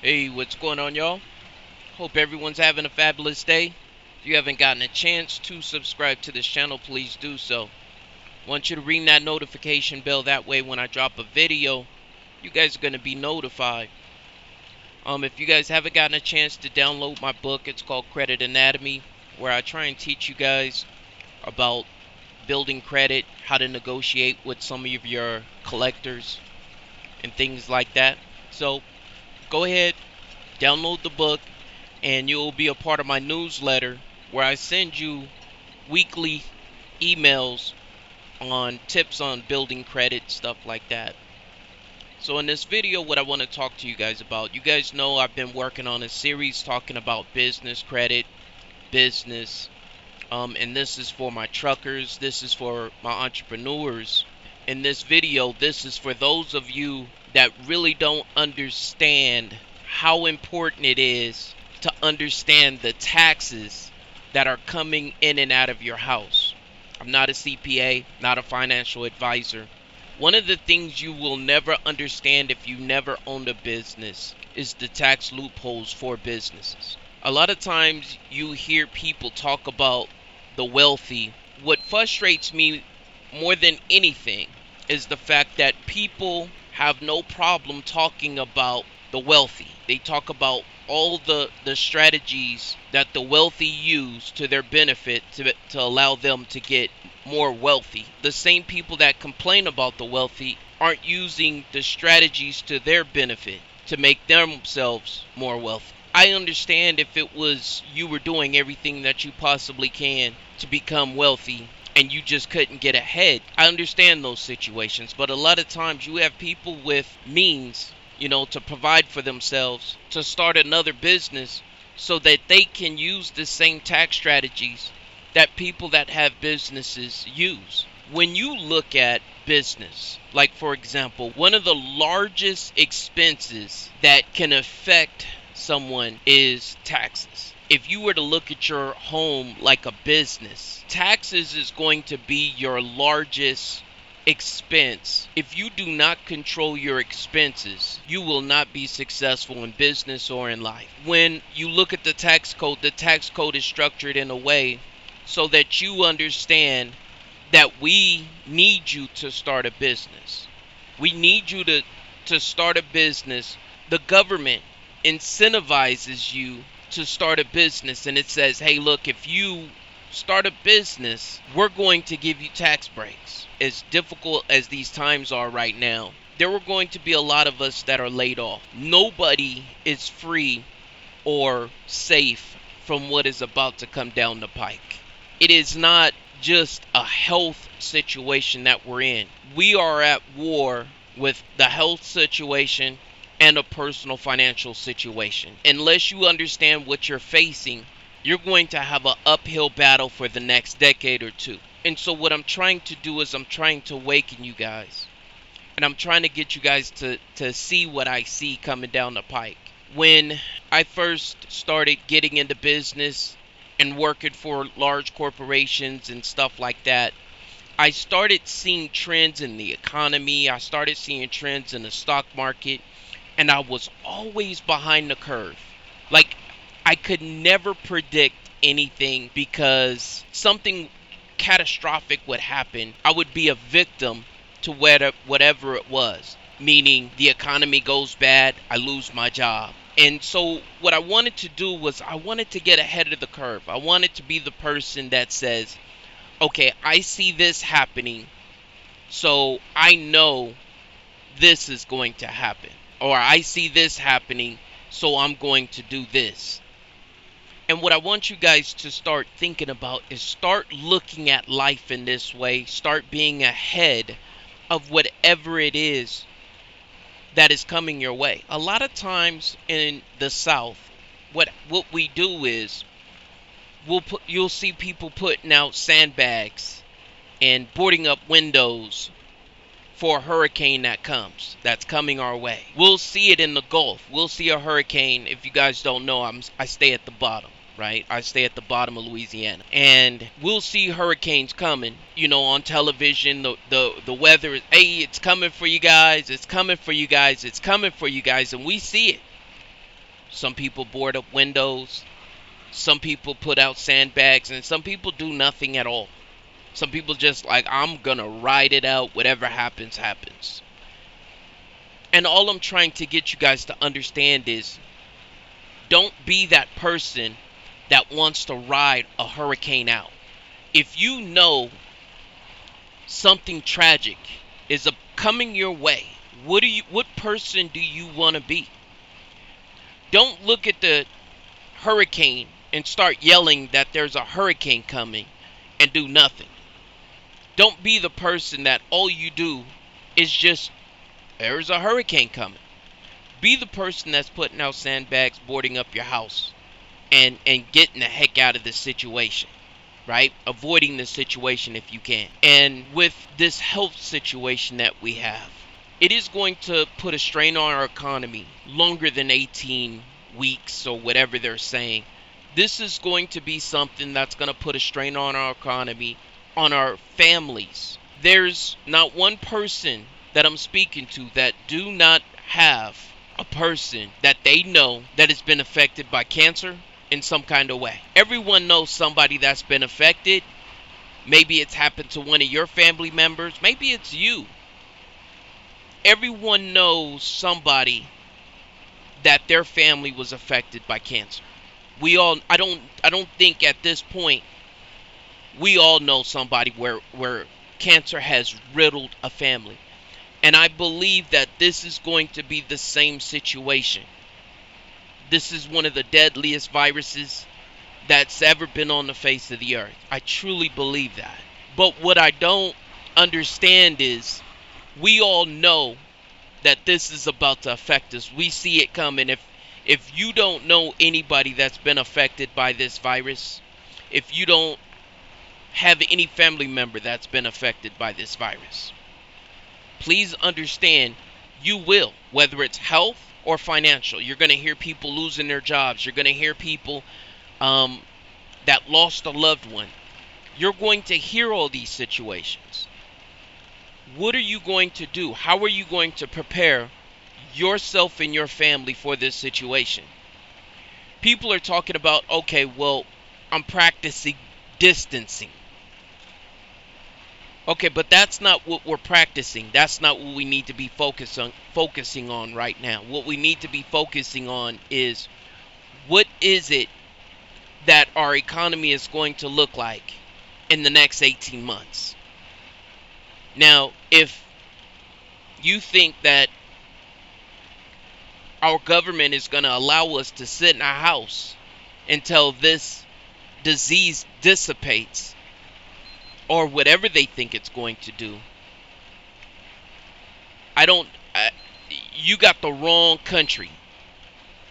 Hey, what's going on, y'all? Hope everyone's having a fabulous day. If you haven't gotten a chance to subscribe to this channel, please do so. I want you to ring that notification bell. That way, when I drop a video, you guys are going to be notified. If you guys haven't gotten a chance to download my book, it's called Credit Anatomy, where I try and teach you guys about building credit, how to negotiate with some of your collectors, and things like that. So, go ahead, download the book, and you'll be a part of my newsletter where I send you weekly emails on tips on building credit, stuff like that. So in this video, what I want to talk to you guys about, you guys know I've been working on a series talking about business credit, business, and this is for my truckers, this is for my entrepreneurs. In this video, this is for those of you that really don't understand how important it is to understand the taxes that are coming in and out of your house. I'm not a CPA, not a financial advisor. One of the things you will never understand if you never owned a business is the tax loopholes for businesses. A lot of times you hear people talk about the wealthy. What frustrates me more than anything is the fact that people have no problem talking about the wealthy. They talk about all the strategies that the wealthy use to their benefit to allow them to get more wealthy. The same people that complain about the wealthy aren't using the strategies to their benefit to make themselves more wealthy. I understand if it was you were doing everything that you possibly can to become wealthy and you just couldn't get ahead. I understand those situations, but a lot of times you have people with means, to provide for themselves, to start another business so that they can use the same tax strategies that people that have businesses use. When you look at business, like for example, one of the largest expenses that can affect someone is taxes. If you were to look at your home like a business, taxes is going to be your largest expense. If you do not control your expenses, you will not be successful in business or in life. When you look at the tax code is structured in a way so that you understand that we need you to start a business. We need you to start a business. The government incentivizes you to start a business, and it says, hey, look, if you start a business, we're going to give you tax breaks. As difficult as these times are right now, there are going to be a lot of us that are laid off. Nobody is free or safe from what is about to come down the pike. It is not just a health situation that we're in. We are at war with the health situation and a personal financial situation. Unless you understand what you're facing, you're going to have an uphill battle for the next decade or two. And so what I'm trying to do is I'm trying to awaken you guys. And I'm trying to get you guys to see what I see coming down the pike. When I first started getting into business and working for large corporations and stuff like that, I started seeing trends in the economy. I started seeing trends in the stock market. And I was always behind the curve. Like, I could never predict anything because something catastrophic would happen. I would be a victim to whatever it was. Meaning the economy goes bad, I lose my job. And so what I wanted to do was I wanted to get ahead of the curve. I wanted to be the person that says, okay, I see this happening, so I know this is going to happen. Or I see this happening, so I'm going to do this. And what I want you guys to start thinking about is start looking at life in this way. Start being ahead of whatever it is that is coming your way. A lot of times in the South, what we do is you'll see people putting out sandbags and boarding up windows for a hurricane that's coming our way. We'll see it in the Gulf. We'll see a hurricane. If you guys don't know, I stay at the bottom, right? I stay at the bottom of Louisiana. And we'll see hurricanes coming, on television. The weather is, hey, it's coming for you guys. It's coming for you guys. It's coming for you guys. And we see it. Some people board up windows. Some people put out sandbags, and some people do nothing at all. Some people just like, I'm gonna ride it out. Whatever happens, happens. And all I'm trying to get you guys to understand is, don't be that person that wants to ride a hurricane out. If you know something tragic is coming your way, what person do you want to be? Don't look at the hurricane and start yelling that there's a hurricane coming and do nothing. Don't be the person that all you do is just, there's a hurricane coming. Be the person that's putting out sandbags, boarding up your house, and getting the heck out of this situation, right? Avoiding the situation if you can. And with this health situation that we have, it is going to put a strain on our economy longer than 18 weeks or whatever they're saying. This is going to be something that's going to put a strain on our economy, on our families. There's not one person that I'm speaking to that do not have a person that they know that has been affected by cancer in some kind of way. Everyone knows somebody that's been affected. Maybe it's happened to one of your family members. Maybe it's you. Everyone knows somebody that their family was affected by cancer. I don't think at this point we all know somebody where cancer has riddled a family. And I believe that this is going to be the same situation. This is one of the deadliest viruses that's ever been on the face of the earth. I truly believe that. But what I don't understand is, we all know that this is about to affect us. We see it coming. If you don't know anybody that's been affected by this virus, if you don't have any family member that's been affected by this virus, please understand, you will, whether it's health or financial. You're going to hear people losing their jobs. You're going to hear people that lost a loved one. You're going to hear all these situations. What are you going to do? How are you going to prepare yourself and your family for this situation? People are talking about, okay, well, I'm practicing distancing. Okay, but that's not what we're practicing. That's not what we need to be focusing on right now. What we need to be focusing on is, what is it that our economy is going to look like in the next 18 months? Now, if you think that our government is going to allow us to sit in our house until this disease dissipates, or whatever they think it's going to do, you got the wrong country.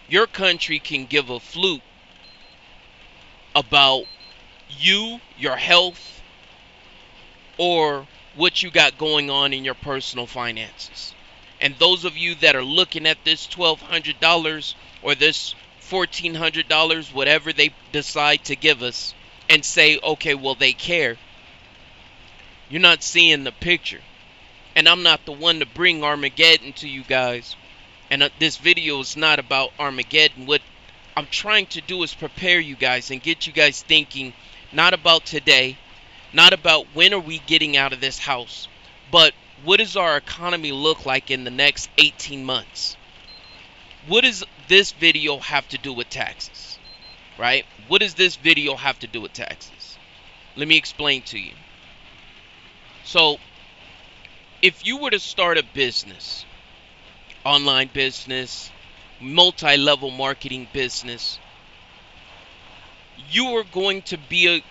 Your country can give a flute about you, your health, or what you got going on in your personal finances. And those of you that are looking at this $1,200 or this $1,400, whatever they decide to give us, and say, okay, well, they care, you're not seeing the picture. And I'm not the one to bring Armageddon to you guys. And this video is not about Armageddon. What I'm trying to do is prepare you guys and get you guys thinking, not about today, not about when are we getting out of this house, but what does our economy look like in the next 18 months? What does this video have to do with taxes? Right? What does this video have to do with taxes? Let me explain to you. So, if you were to start a business, online business, multi-level marketing business, you are going to be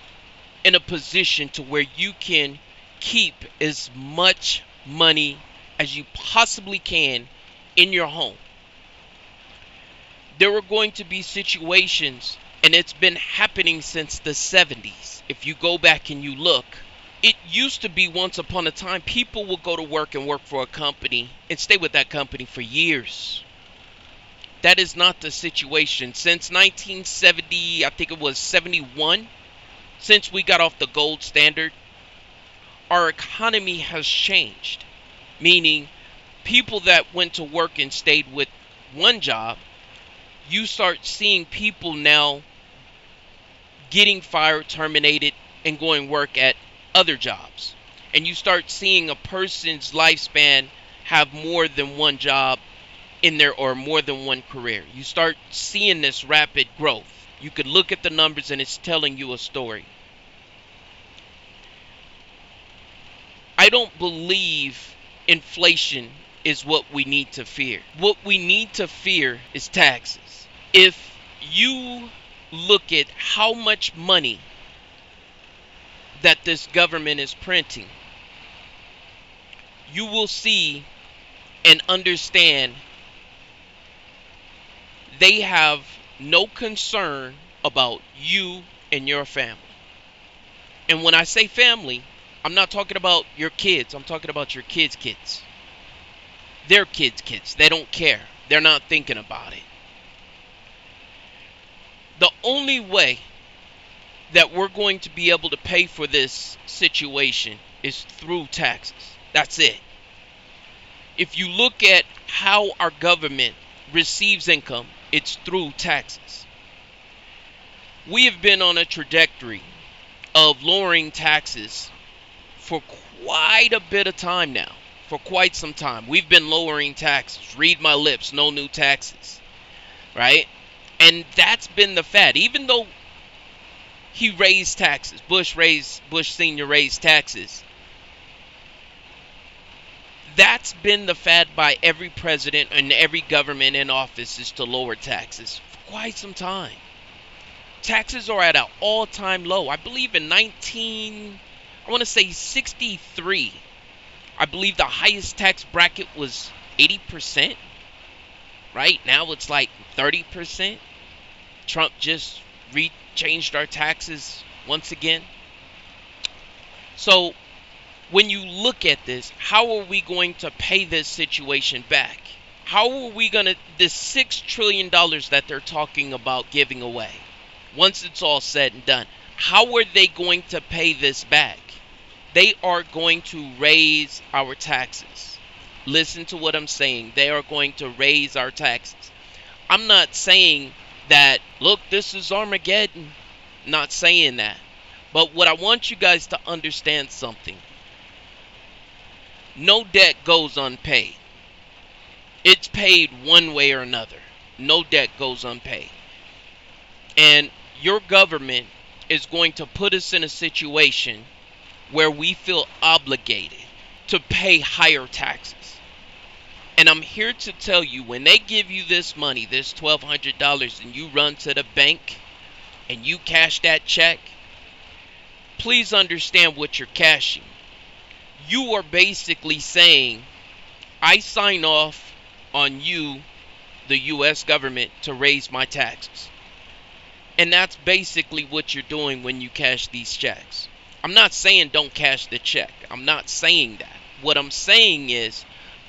in a position to where you can keep as much money as you possibly can in your home. There are going to be situations, and it's been happening since the 70s. If you go back and you look, it used to be, once upon a time, people would go to work and work for a company and stay with that company for years. That is not the situation. Since 1970, I think it was 71, since we got off the gold standard, our economy has changed. Meaning, people that went to work and stayed with one job you start seeing people now getting fired, terminated, and going work at other jobs. And you start seeing a person's lifespan have more than one job in there or more than one career. You start seeing this rapid growth. You could look at the numbers and it's telling you a story. I don't believe inflation is what we need to fear. What we need to fear is taxes. If you look at how much money that this government is printing, you will see and understand they have no concern about you and your family. And when I say family, I'm not talking about your kids. I'm talking about your kids' kids. Their kids' kids. They don't care. They're not thinking about it. The only way that we're going to be able to pay for this situation is through taxes. That's it. If you look at how our government receives income, it's through taxes. We have been on a trajectory of lowering taxes for quite a bit of time now. For quite some time. We've been lowering taxes. Read my lips, no new taxes. Right? And that's been the fad. Even though he raised taxes, Bush Sr. raised taxes, that's been the fad by every president and every government in office, is to lower taxes for quite some time. Taxes are at an all-time low. I believe in 63, I believe the highest tax bracket was 80%. Right now it's like 30%. Trump just changed our taxes once again. So when you look at this, how are we going to pay this situation back? How are we going to, this $6 trillion that they're talking about giving away, once it's all said and done, how are they going to pay this back? They are going to raise our taxes. Listen to what I'm saying. They are going to raise our taxes. I'm not saying that, look, this is Armageddon. Not saying that. But what I want you guys to understand something. No debt goes unpaid. It's paid one way or another. No debt goes unpaid. And your government is going to put us in a situation where we feel obligated to pay higher taxes. And I'm here to tell you, when they give you this money, this $1,200, and you run to the bank and you cash that check, please understand what you're cashing. You are basically saying, I sign off on you, the U.S. government, to raise my taxes. And that's basically what you're doing when you cash these checks. I'm not saying don't cash the check. I'm not saying that. What I'm saying is,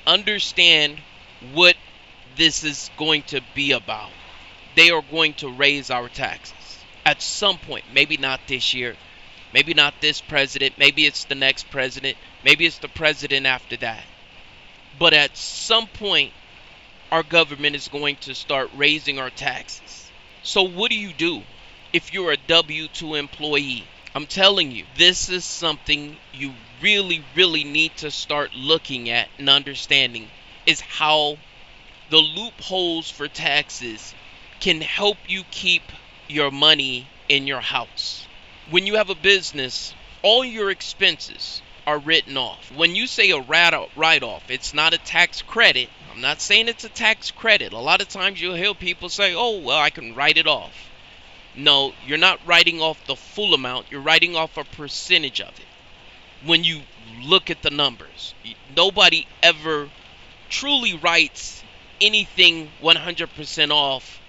understand what this is going to be about. They are going to raise our taxes at some point. Maybe not this year. Maybe not this president. Maybe it's the next president. Maybe it's the president after that. But at some point, our government is going to start raising our taxes. So what do? If you're a W-2 employee? I'm telling you, this is something you really, really need to start looking at and understanding, is how the loopholes for taxes can help you keep your money in your house. When you have a business, all your expenses are written off. When you say a write-off, it's not a tax credit. I'm not saying it's a tax credit. A lot of times you'll hear people say, oh, well, I can write it off. No, you're not writing off the full amount. You're writing off a percentage of it. When you look at the numbers, nobody ever truly writes anything 100% off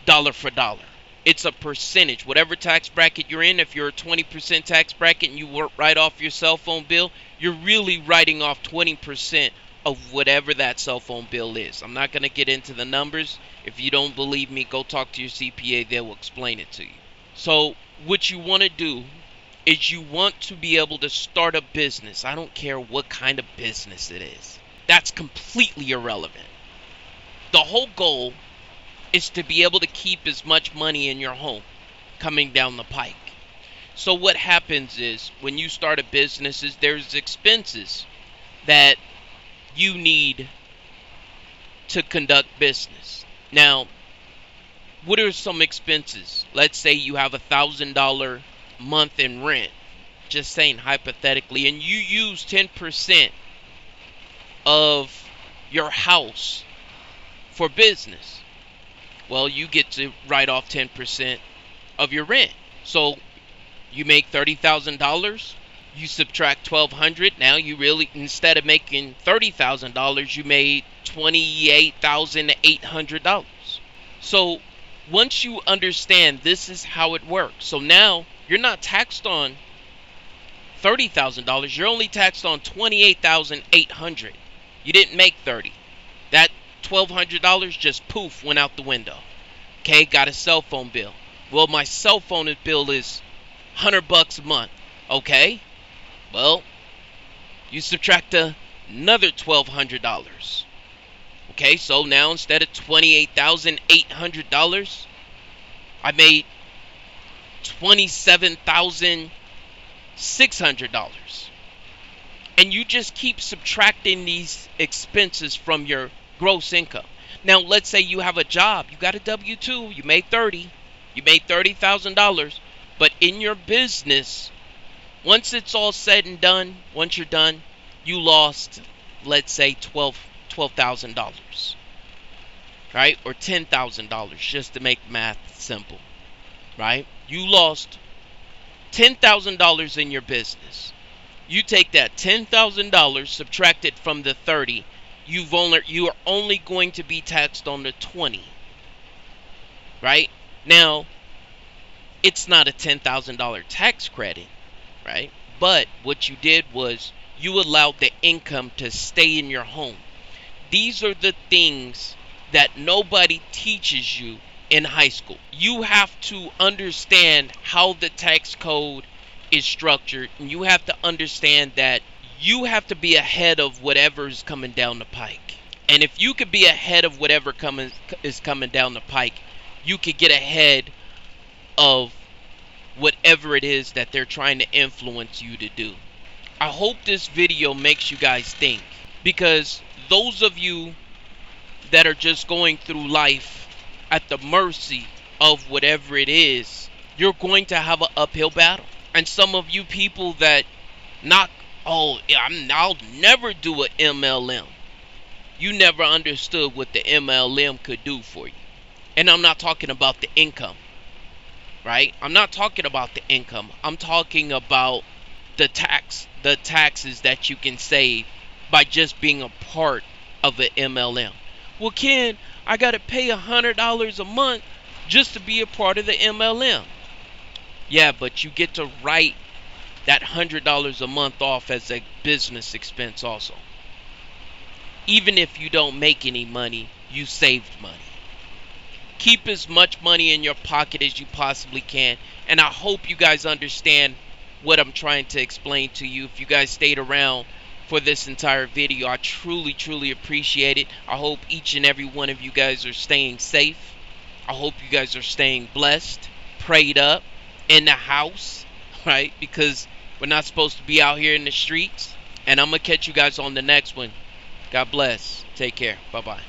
dollar for dollar. It's a percentage. Whatever tax bracket you're in, if you're a 20% tax bracket and you write off your cell phone bill, you're really writing off 20% of whatever that cell phone bill is. I'm not going to get into the numbers. If you don't believe me, go talk to your CPA. They will explain it to you. So what you want to do is you want to be able to start a business. I don't care what kind of business it is. That's completely irrelevant. The whole goal is to be able to keep as much money in your home coming down the pike. So what happens is when you start a business is there's expenses that you need to conduct business. Now, what are some expenses? Let's say you have $1,000 month in rent, just saying hypothetically, and you use 10% of your house for business. Well, you get to write off 10% of your rent. So you make $30,000, you subtract $1,200. Now you really, instead of making $30,000, you made $28,800. So once you understand this is how it works, so now you're not taxed on $30,000. You're only taxed on $28,800. You didn't make 30. That $1,200 just poof went out the window. Okay, got a cell phone bill. Well, my cell phone bill is $100 a month. Okay, well, you subtract another $1,200. Okay, so now instead of $28,800, I made $27,600. And you just keep subtracting these expenses from your gross income. Now, let's say you have a job, you got a W-2, you made $30,000, but in your business, once it's all said and done, once you're done, you lost, let's say, $12,000, right? Or $10,000, just to make math simple, right? You lost $10,000 in your business. You take that $10,000, subtract it from the 30, you are only going to be taxed on the 20, right? Now, it's not a $10,000 tax credit, right? But what you did was you allowed the income to stay in your home. These are the things that nobody teaches you in high school. You have to understand how the tax code is structured, and you have to understand that you have to be ahead of whatever is coming down the pike. And if you could be ahead of whatever is coming down the pike, you could get ahead of whatever it is that they're trying to influence you to do. I hope this video makes you guys think, because those of you that are just going through life at the mercy of whatever it is, you're going to have an uphill battle. And some of you people that I'll never do an MLM. You never understood what the MLM could do for you. And I'm not talking about the income, right? I'm not talking about the income. I'm talking about the taxes that you can save by just being a part of an MLM. Well, Ken, I got to pay $100 a month just to be a part of the MLM. Yeah, but you get to write that $100 a month off as a business expense also. Even if you don't make any money, you saved money. Keep as much money in your pocket as you possibly can. And I hope you guys understand what I'm trying to explain to you. If you guys stayed around for this entire video, I truly, truly appreciate it. I hope each and every one of you guys are staying safe. I hope you guys are staying blessed, prayed up, in the house, right? Because we're not supposed to be out here in the streets. And I'm going to catch you guys on the next one. God bless. Take care. Bye-bye.